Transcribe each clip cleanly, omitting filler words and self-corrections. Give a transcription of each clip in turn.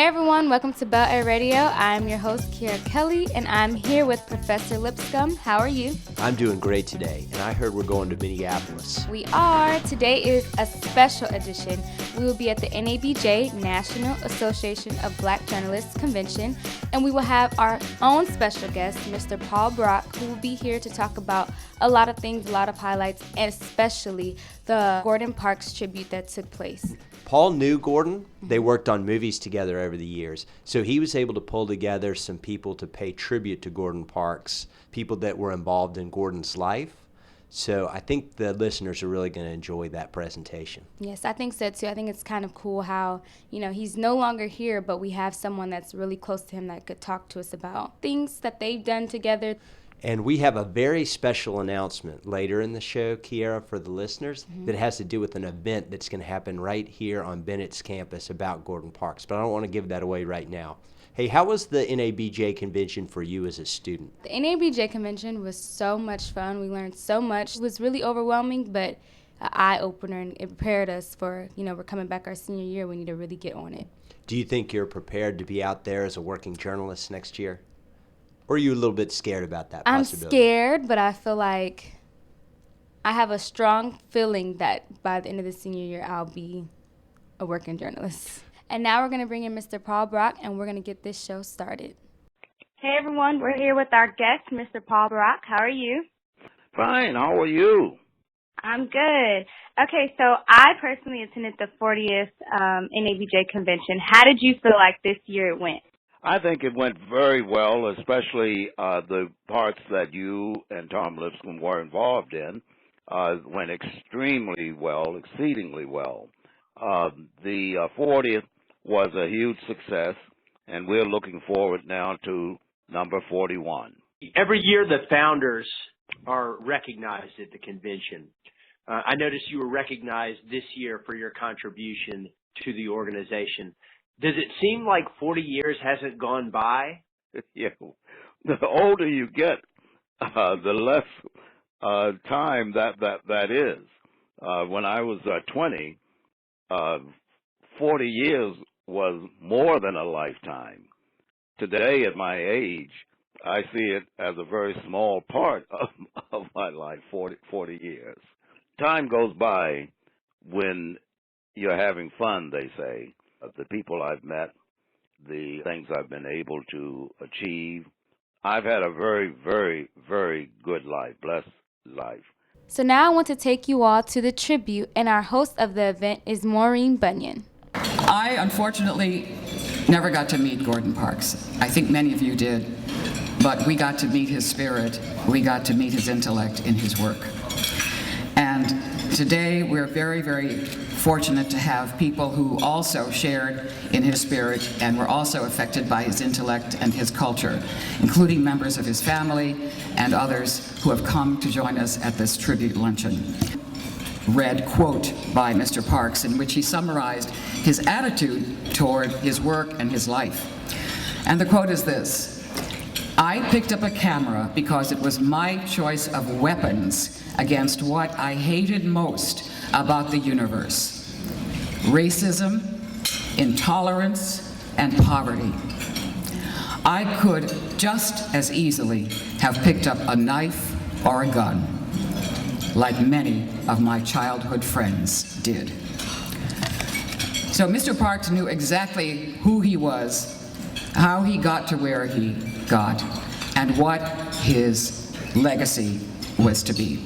Hey everyone, welcome to BelleAire Radio. I'm your host, Kelly, and I'm here with Professor Lipscomb. How are you? I'm doing great today, and I heard we're going to Minneapolis. We are. Today is a special edition. We will be at the NABJ, National Association of Black Journalists Convention, and we will have our own special guest, Mr. Paul Brock, who will be here to talk about a lot of things, a lot of highlights, and especially the Gordon Parks tribute that took place. Paul knew Gordon. They worked on movies together over the years. So he was able to pull together some people to pay tribute to Gordon Parks, people that were involved in Gordon's life. So I think the listeners are really going to enjoy that presentation. Yes, I think so too. I think it's kind of cool how, he's no longer here, but we have someone that's really close to him that could talk to us about things that they've done together. And we have a very special announcement later in the show, Kiara, for the listeners, that has to do with an event that's going to happen right here on Bennett's campus about Gordon Parks. But I don't want to give that away right now. Hey, how was the NABJ convention for you as a student? The NABJ convention was so much fun. We learned so much. It was really overwhelming, but an eye-opener, and it prepared us for, we're coming back our senior year. We need to really get on it. Do you think you're prepared to be out there as a working journalist next year? Or are you a little bit scared about that possibility? I'm scared, but I feel like I have a strong feeling that by the end of the senior year, I'll be a working journalist. And now we're going to bring in Mr. Paul Brock, and we're going to get this show started. Hey, everyone. We're here with our guest, Mr. Paul Brock. How are you? Fine. How are you? I'm good. Okay, so I personally attended the 40th NABJ convention. How did you feel like this year it went? I think it went very well, especially the parts that you and Tom Lipscomb were involved in went extremely well, exceedingly well. The 40th was a huge success, and we're looking forward now to number 41. Every year the founders are recognized at the convention. I noticed you were recognized this year for your contribution to the organization. Does it seem like 40 years hasn't gone by? Yeah. The older you get, the less time that is. When I was 20, 40 years was more than a lifetime. Today, at my age, I see it as a very small part of my life, 40 years. Time goes by when you're having fun, they say. The people I've met, the things I've been able to achieve. I've had a very, very, very good life, blessed life. So now I want to take you all to the tribute, and our host of the event is Maureen Bunyan. I, unfortunately, never got to meet Gordon Parks. I think many of you did, but we got to meet his spirit. We got to meet his intellect in his work. And today we're very, very fortunate to have people who also shared in his spirit and were also affected by his intellect and his culture, including members of his family and others who have come to join us at this tribute luncheon. Read quote by Mr. Parks in which he summarized his attitude toward his work and his life. And the quote is this: "I picked up a camera because it was my choice of weapons against what I hated most about the universe: racism, intolerance, and poverty. I could just as easily have picked up a knife or a gun, like many of my childhood friends did." So Mr. Parks knew exactly who he was, how he got to where he got, and what his legacy was to be.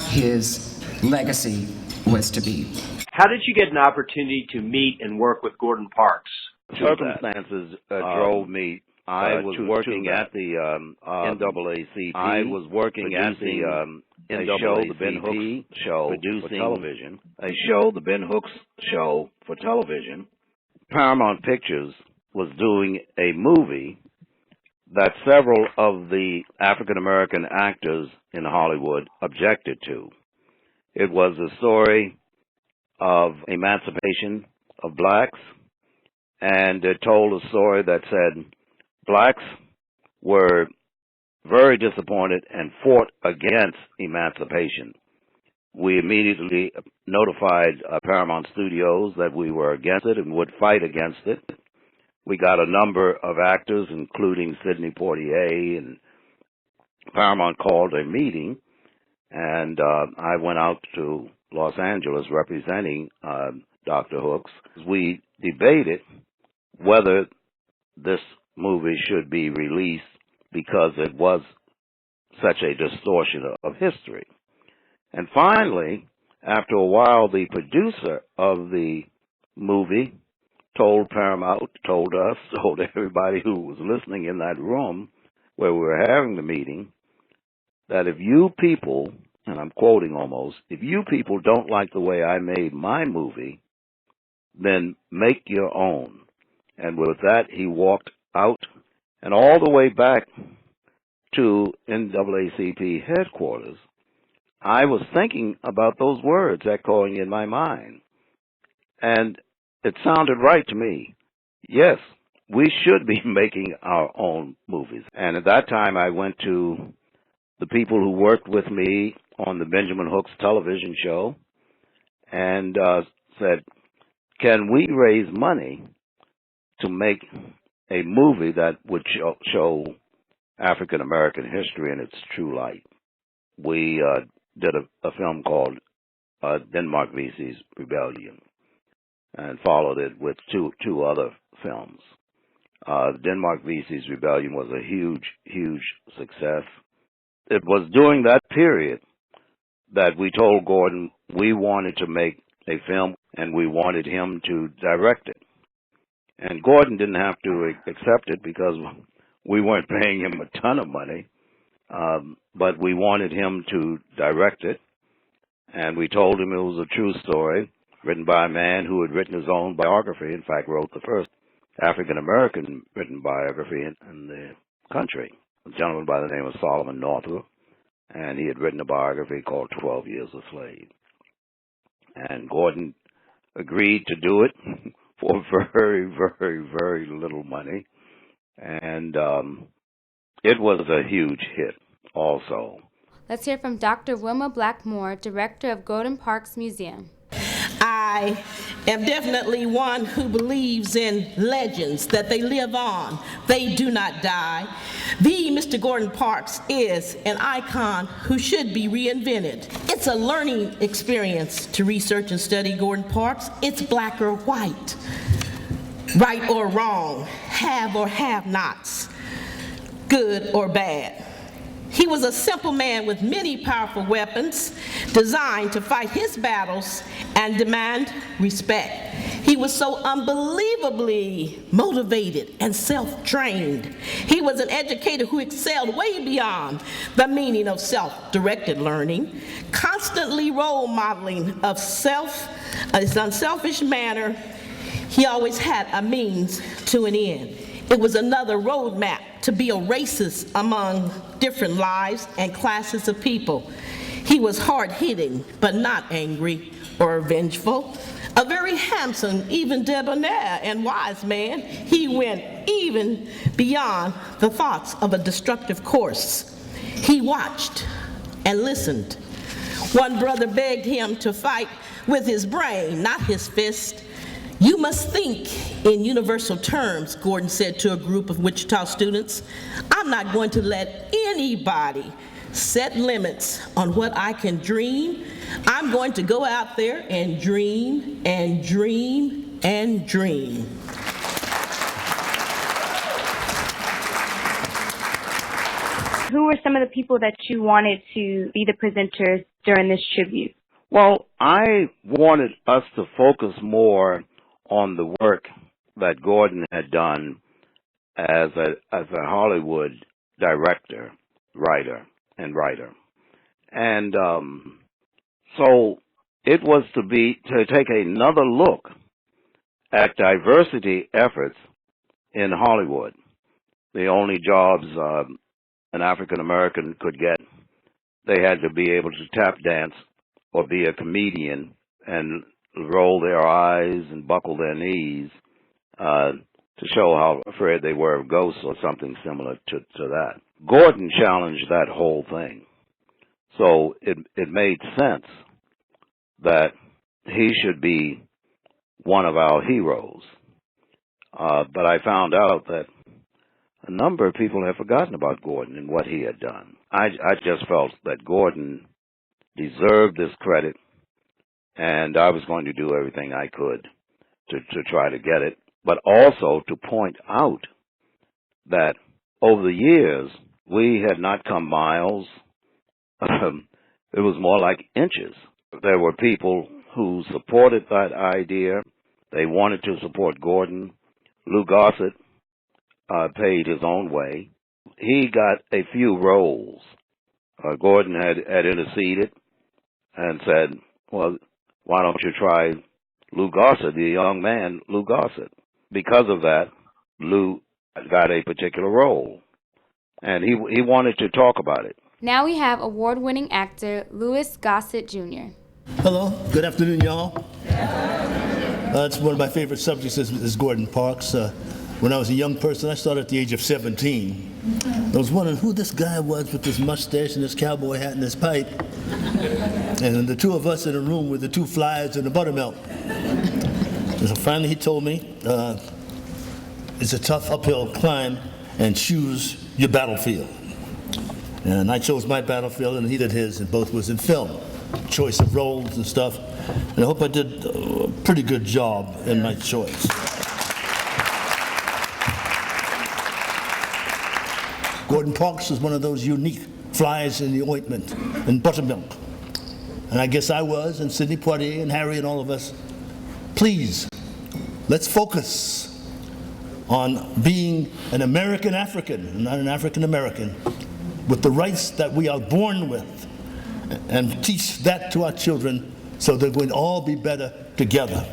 His legacy was to be. How did you get an opportunity to meet and work with Gordon Parks? Circumstances drove me. I was working at the NAACP. I was working at the show, the Ben Hooks show, producing for television. A show, the Ben Hooks show for television. Paramount Pictures was doing a movie that several of the African American actors in Hollywood objected to. It was a story of emancipation of blacks, and it told a story that said blacks were very disappointed and fought against emancipation. We immediately notified Paramount Studios that we were against it and would fight against it. We got a number of actors, including Sidney Poitier, and Paramount called a meeting, and I went out to Los Angeles representing Dr. Hooks. We debated whether this movie should be released because it was such a distortion of history. And finally, after a while, the producer of the movie told Paramount, told us, told everybody who was listening in that room where we were having the meeting, that if you people, and I'm quoting almost, if you people don't like the way I made my movie, then make your own. And with that, he walked out, and all the way back to NAACP headquarters, I was thinking about those words echoing in my mind. And it sounded right to me. Yes, we should be making our own movies. And at that time, I went to the people who worked with me on the Benjamin Hooks television show and said, can we raise money to make a movie that would show African American history in its true light? We did a film called Denmark v. Rebellion and followed it with two other films. Denmark v. Rebellion was a huge success. It was during that period that we told Gordon we wanted to make a film and we wanted him to direct it. And Gordon didn't have to accept it because we weren't paying him a ton of money, but we wanted him to direct it. And we told him it was a true story written by a man who had written his own biography, in fact wrote the first African-American written biography in the country, a gentleman by the name of Solomon Northup, and he had written a biography called 12 Years a Slave. And Gordon agreed to do it for very little money, and it was a huge hit also. Let's hear from Dr. Wilma Blackmore, director of Gordon Parks Museum. I am definitely one who believes in legends, that they live on, they do not die. The Mr. Gordon Parks is an icon who should be reinvented. It's a learning experience to research and study Gordon Parks. It's black or white, right or wrong, have or have-nots, good or bad. He was a simple man with many powerful weapons designed to fight his battles and demand respect. He was so unbelievably motivated and self-trained. He was an educator who excelled way beyond the meaning of self-directed learning, constantly role modeling of his unselfish manner. He always had a means to an end. It was another roadmap to be a racist among different lives and classes of people. He was hard-hitting, but not angry or vengeful. A very handsome, even debonair and wise man, he went even beyond the thoughts of a destructive course. He watched and listened. One brother begged him to fight with his brain, not his fist. You must think in universal terms, Gordon said to a group of Wichita students. I'm not going to let anybody set limits on what I can dream. I'm going to go out there and dream and dream and dream. Who were some of the people that you wanted to be the presenters during this tribute? Well, I wanted us to focus more on the work that Gordon had done as a Hollywood director, writer. And so it was to take another look at diversity efforts in Hollywood. The only jobs an African American could get, they had to be able to tap dance or be a comedian and roll their eyes and buckle their knees to show how afraid they were of ghosts or something similar to that. Gordon challenged that whole thing. So it made sense that he should be one of our heroes. but I found out that a number of people have forgotten about Gordon and what he had done. I just felt that Gordon deserved this credit, and I was going to do everything I could to try to get it, but also to point out that over the years, we had not come miles. It was more like inches. There were people who supported that idea. They wanted to support Gordon. Lou Gossett paid his own way. He got a few roles. Gordon had interceded and said, well, why don't you try Lou Gossett, the young man, Lou Gossett? Because of that, Lou got a particular role, and he wanted to talk about it. Now we have award-winning actor Louis Gossett Jr. Hello, good afternoon, y'all. It's one of my favorite subjects is Gordon Parks. When I was a young person, I started at the age of 17. I was wondering who this guy was with this mustache and this cowboy hat and this pipe. And the two of us in a room with the two flies and the buttermilk. And so finally he told me, it's a tough uphill climb, and choose your battlefield. And I chose my battlefield and he did his, and both was in film. Choice of roles and stuff. And I hope I did a pretty good job in my choice. Gordon Parks is one of those unique flies in the ointment and buttermilk. And I guess I was, and Sidney Poitier and Harry and all of us. Please, let's focus on being an American African, not an African American, with the rights that we are born with, and teach that to our children so that we'll all be better together.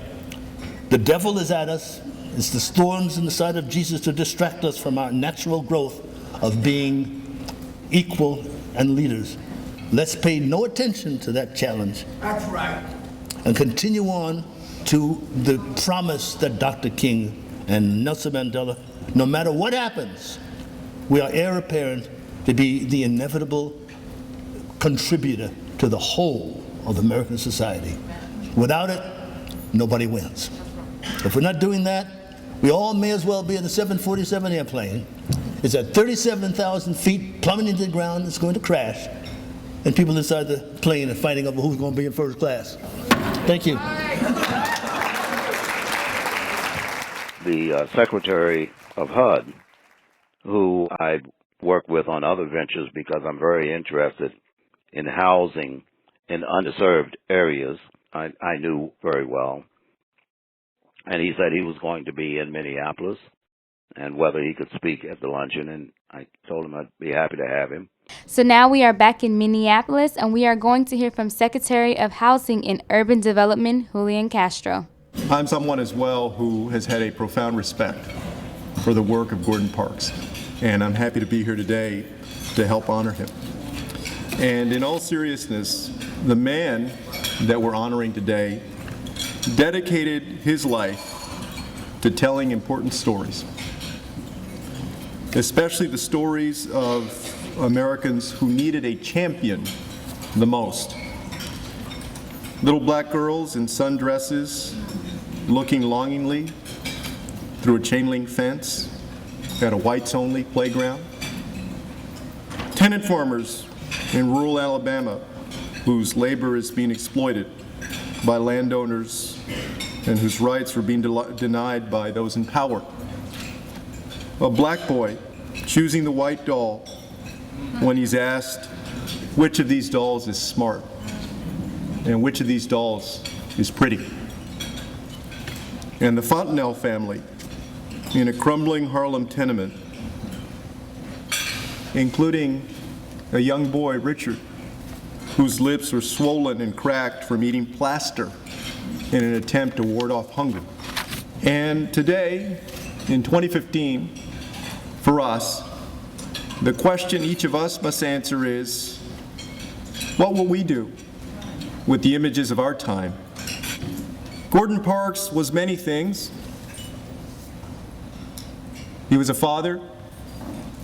The devil is at us. It's the storms in the side of Jesus to distract us from our natural growth of being equal and leaders. Let's pay no attention to that challenge. That's right. And continue on to the promise that Dr. King and Nelson Mandela, no matter what happens, we are heir apparent to be the inevitable contributor to the whole of American society. Without it, nobody wins. If we're not doing that, we all may as well be in the 747 airplane. It's at 37,000 feet, plummeting to the ground, it's going to crash. And people inside the plane are fighting over who's going to be in first class. Thank you. The Secretary of HUD, who I work with on other ventures because I'm very interested in housing in underserved areas, I knew very well. And he said he was going to be in Minneapolis and whether he could speak at the luncheon, and I told him I'd be happy to have him. So now we are back in Minneapolis, and we are going to hear from Secretary of Housing and Urban Development, Julian Castro. I'm someone as well who has had a profound respect for the work of Gordon Parks, and I'm happy to be here today to help honor him. And in all seriousness, the man that we're honoring today dedicated his life to telling important stories, especially the stories of Americans who needed a champion the most. Little black girls in sundresses looking longingly through a chain link fence at a whites-only playground. Tenant farmers in rural Alabama whose labor is being exploited by landowners and whose rights are being denied by those in power. A black boy choosing the white doll when he's asked which of these dolls is smart and which of these dolls is pretty. And the Fontenelle family in a crumbling Harlem tenement, including a young boy, Richard, whose lips are swollen and cracked from eating plaster in an attempt to ward off hunger. And today, in 2015, for us, the question each of us must answer is, what will we do with the images of our time? Gordon Parks was many things. He was a father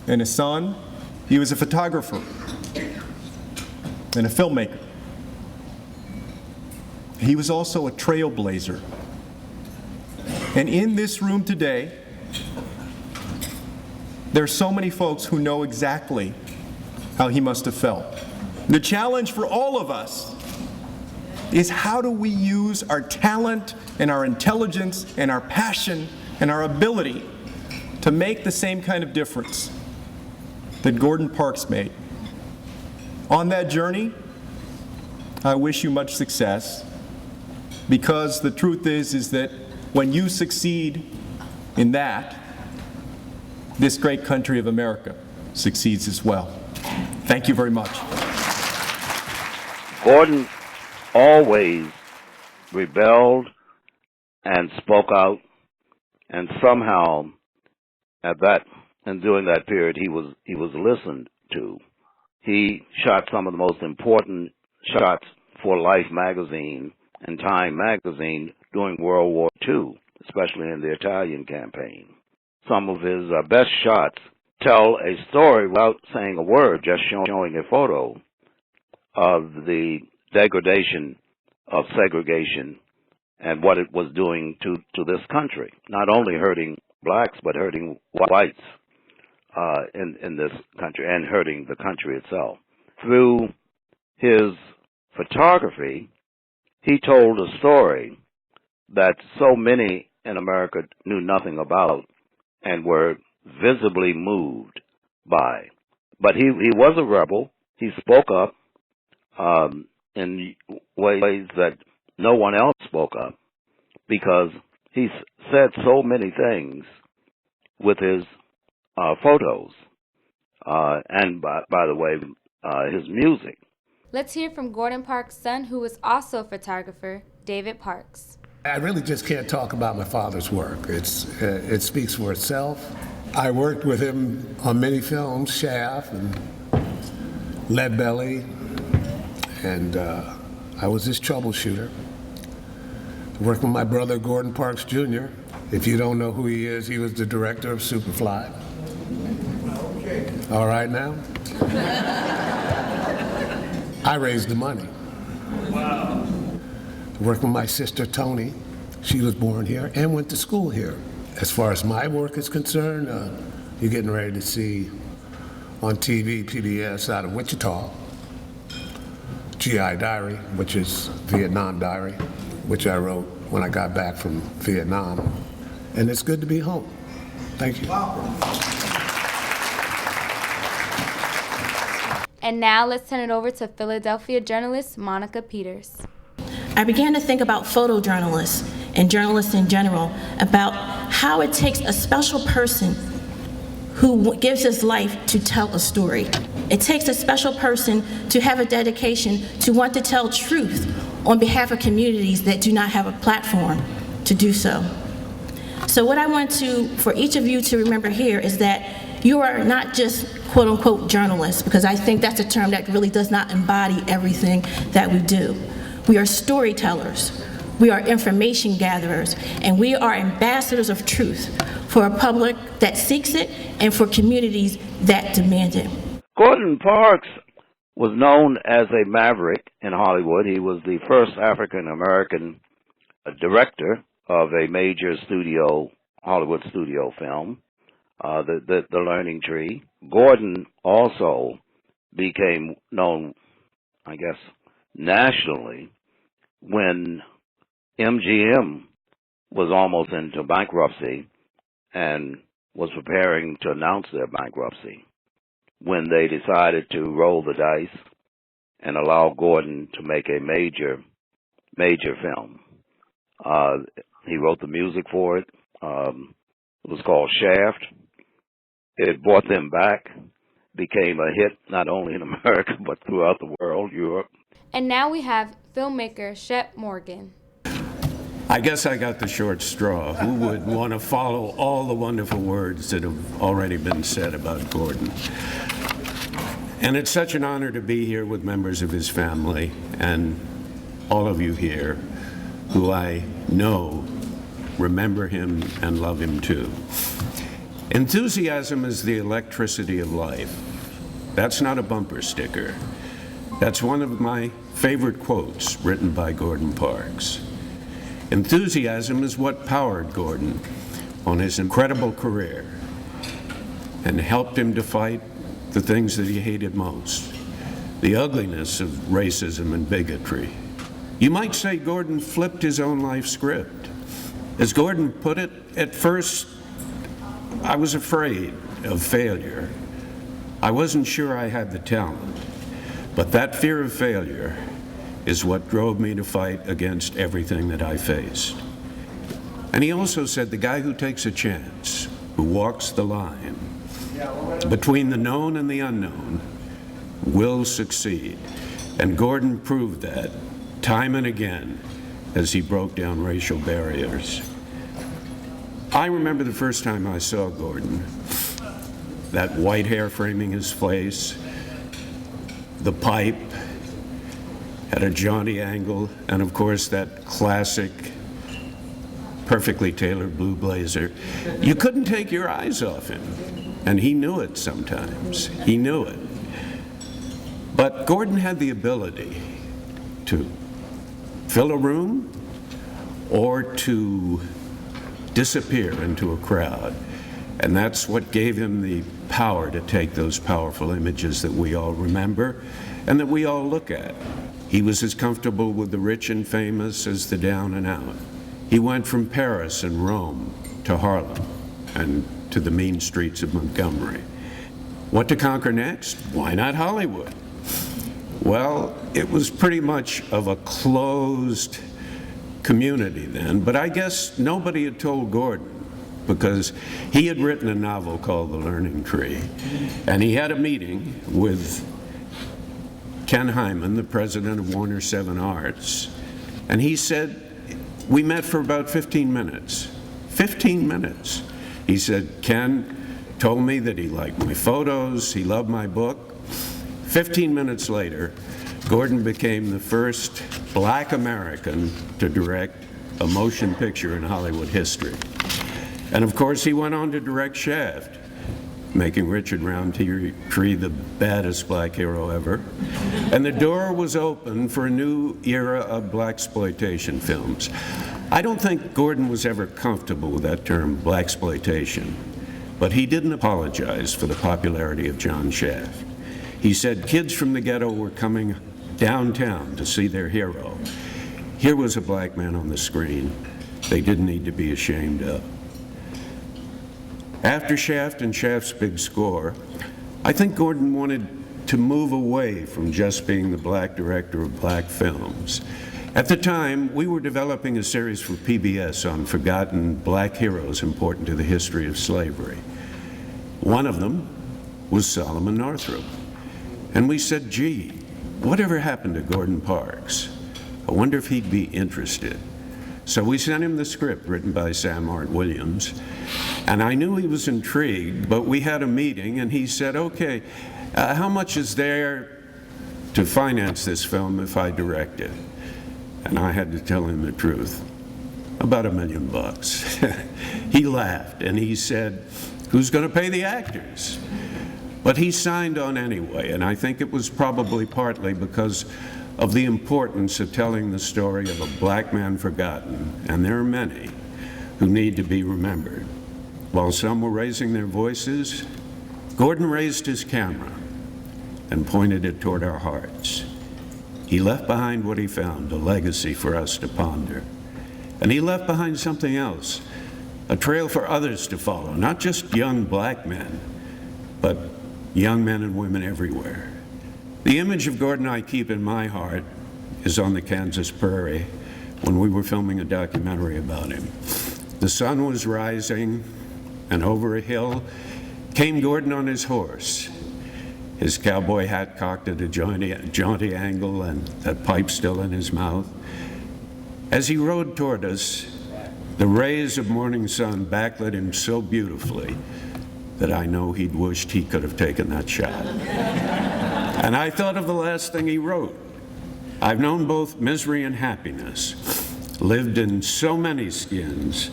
and a son. He was a photographer and a filmmaker. He was also a trailblazer. And in this room today, There are so many folks who know exactly how he must have felt. The challenge for all of us is, how do we use our talent and our intelligence and our passion and our ability to make the same kind of difference that Gordon Parks made? On that journey, I wish you much success, because the truth is that when you succeed in that, this great country of America succeeds as well. Thank you very much. Gordon always rebelled and spoke out, and somehow during that period he was listened to. He shot some of the most important shots for Life magazine and Time magazine during World War II, especially in the Italian campaign. Some of his best shots tell a story without saying a word, just showing a photo of the degradation of segregation and what it was doing to this country, not only hurting blacks but hurting whites in this country, and hurting the country itself. Through his photography, he told a story that so many in America knew nothing about and were visibly moved by. But he was a rebel. He spoke up in ways that no one else spoke up, because he said so many things with his photos and, by the way, his music. Let's hear from Gordon Parks' son, who is also a photographer, David Parks. I really just can't talk about my father's work. It speaks for itself. I worked with him on many films, Shaft and Lead Belly, and I was his troubleshooter. Worked with my brother, Gordon Parks Jr. If you don't know who he is, he was the director of Superfly. All right now? I raised the money. Wow. Worked with my sister, Tony. She was born here and went to school here. As far as my work is concerned, you're getting ready to see on TV, PBS out of Wichita, GI Diary, which is Vietnam Diary, which I wrote when I got back from Vietnam. And it's good to be home. Thank you. And now let's turn it over to Philadelphia journalist Monica Peters. I began to think about photojournalists and journalists in general, about how it takes a special person who gives his life to tell a story. It takes a special person to have a dedication to want to tell truth on behalf of communities that do not have a platform to do so. So what I want for each of you to remember here is that you are not just quote unquote journalists, because I think that's a term that really does not embody everything that we do. We are storytellers, we are information gatherers, and we are ambassadors of truth for a public that seeks it and for communities that demand it. Gordon Parks was known as a maverick in Hollywood. He was the first African-American director of a major Hollywood studio film, The Learning Tree. Gordon also became known, I guess, nationally when MGM was almost into bankruptcy and was preparing to announce their bankruptcy, when they decided to roll the dice and allow Gordon to make a major film. He wrote the music for it. It was called Shaft. It brought them back, became a hit not only in America but throughout the world, Europe. And now we have filmmaker Shep Morgan. I guess I got the short straw. Who would want to follow all the wonderful words that have already been said about Gordon? And it's such an honor to be here with members of his family and all of you here who I know remember him and love him too. Enthusiasm is the electricity of life. That's not a bumper sticker. That's one of my favorite quotes written by Gordon Parks. Enthusiasm is what powered Gordon on his incredible career and helped him to fight the things that he hated most, the ugliness of racism and bigotry. You might say Gordon flipped his own life script. As Gordon put it, at first, I was afraid of failure. I wasn't sure I had the talent, but that fear of failure is what drove me to fight against everything that I faced. And he also said the guy who takes a chance, who walks the line between the known and the unknown, will succeed. And Gordon proved that time and again as he broke down racial barriers. I remember the first time I saw Gordon, that white hair framing his face, the pipe at a jaunty angle, and of course that classic, perfectly tailored blue blazer. You couldn't take your eyes off him, and he knew it sometimes. He knew it. But Gordon had the ability to fill a room or to disappear into a crowd. And that's what gave him the power to take those powerful images that we all remember and that we all look at. He was as comfortable with the rich and famous as the down and out. He went from Paris and Rome to Harlem and to the mean streets of Montgomery. What to conquer next? Why not Hollywood? Well, it was pretty much of a closed community then, but I guess nobody had told Gordon, because he had written a novel called The Learning Tree, and he had a meeting with Ken Hyman, the president of Warner 7 Arts, and he said, we met for about 15 minutes. 15 minutes. He said, Ken told me that he liked my photos, he loved my book. 15 minutes later, Gordon became the first black American to direct a motion picture in Hollywood history. And of course, he went on to direct Shaft, making Richard Roundtree the baddest black hero ever. And the door was open for a new era of blaxploitation films. I don't think Gordon was ever comfortable with that term, blaxploitation, but he didn't apologize for the popularity of John Shaft. He said kids from the ghetto were coming downtown to see their hero. Here was a black man on the screen they didn't need to be ashamed of. After Shaft and Shaft's big score, I think Gordon wanted to move away from just being the black director of black films. At the time, we were developing a series for PBS on forgotten black heroes important to the history of slavery. One of them was Solomon Northup. And we said, gee, whatever happened to Gordon Parks? I wonder if he'd be interested. So we sent him the script written by Sam Art Williams, and I knew he was intrigued, but we had a meeting and he said, okay, how much is there to finance this film if I direct it? And I had to tell him the truth, about $1 million. He laughed and he said, who's going to pay the actors? But he signed on anyway, and I think it was probably partly because of the importance of telling the story of a black man forgotten, and there are many who need to be remembered. While some were raising their voices, Gordon raised his camera and pointed it toward our hearts. He left behind what he found, a legacy for us to ponder. And he left behind something else, a trail for others to follow, not just young black men, but young men and women everywhere. The image of Gordon I keep in my heart is on the Kansas prairie when we were filming a documentary about him. The sun was rising, and over a hill came Gordon on his horse, his cowboy hat cocked at a jaunty angle and that pipe still in his mouth. As he rode toward us, the rays of morning sun backlit him so beautifully that I know he'd wished he could have taken that shot. And I thought of the last thing he wrote. I've known both misery and happiness, lived in so many skins,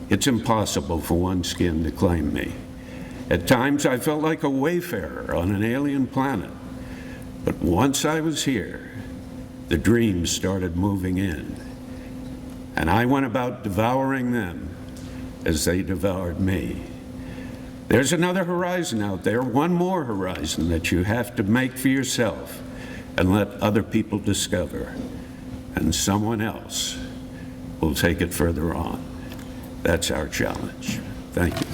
it's impossible for one skin to claim me. At times I felt like a wayfarer on an alien planet, but once I was here, the dreams started moving in, and I went about devouring them as they devoured me. There's another horizon out there, one more horizon that you have to make for yourself and let other people discover, and someone else will take it further on. That's our challenge. Thank you.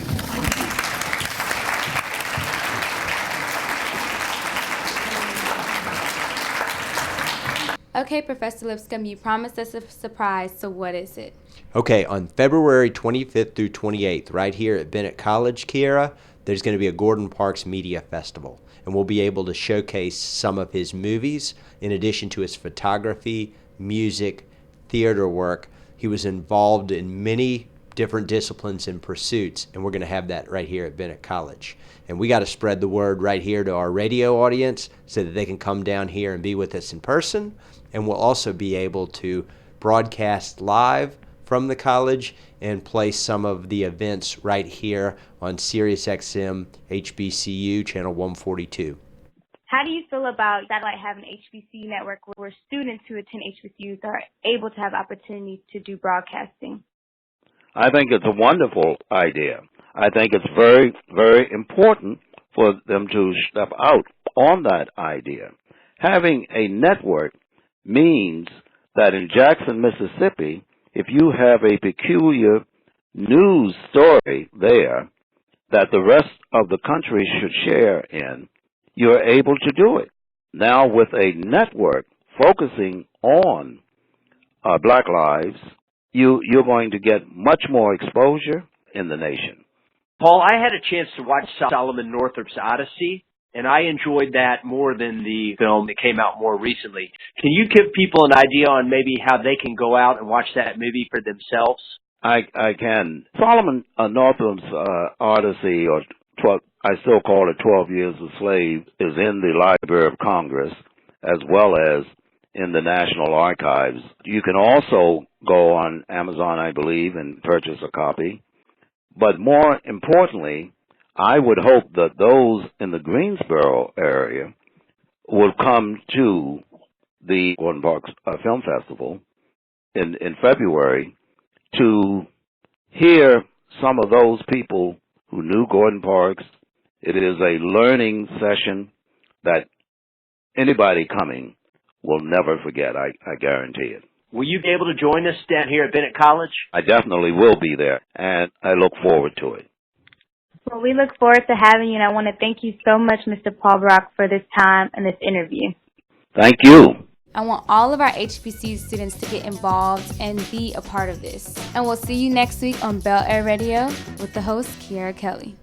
Okay, Professor Lipscomb, you promised us a surprise, so what is it? Okay, on February 25th through 28th, right here at Bennett College, Kiera, there's going to be a Gordon Parks Media Festival, and we'll be able to showcase some of his movies in addition to his photography, music, theater work. He was involved in many different disciplines and pursuits, and we're going to have that right here at Bennett College. And we got to spread the word right here to our radio audience so that they can come down here and be with us in person, and we'll also be able to broadcast live from the college and play some of the events right here on SiriusXM HBCU channel 142. How do you feel about satellite having an HBCU network where students who attend HBCUs are able to have opportunities to do broadcasting? I think it's a wonderful idea. I think it's very, very important for them to step out on that idea. Having a network means that in Jackson, Mississippi, if you have a peculiar news story there that the rest of the country should share in, you're able to do it. Now with a network focusing on Black lives, you're going to get much more exposure in the nation. Paul, I had a chance to watch Solomon Northup's Odyssey, and I enjoyed that more than the film that came out more recently. Can you give people an idea on maybe how they can go out and watch that movie for themselves? I can. Solomon Northup's Odyssey, or I still call it 12 Years a Slave, is in the Library of Congress as well as in the National Archives. You can also go on Amazon, I believe, and purchase a copy. But more importantly, I would hope that those in the Greensboro area will come to the Gordon Parks Film Festival in February to hear some of those people who knew Gordon Parks. It is a learning session that anybody coming will never forget, I guarantee it. Will you be able to join us down here at Bennett College? I definitely will be there, and I look forward to it. Well, we look forward to having you, and I want to thank you so much, Mr. Paul Brock, for this time and this interview. Thank you. I want all of our HBCU students to get involved and be a part of this. And we'll see you next week on BelleAire Radio with the host, Kiera Kelly.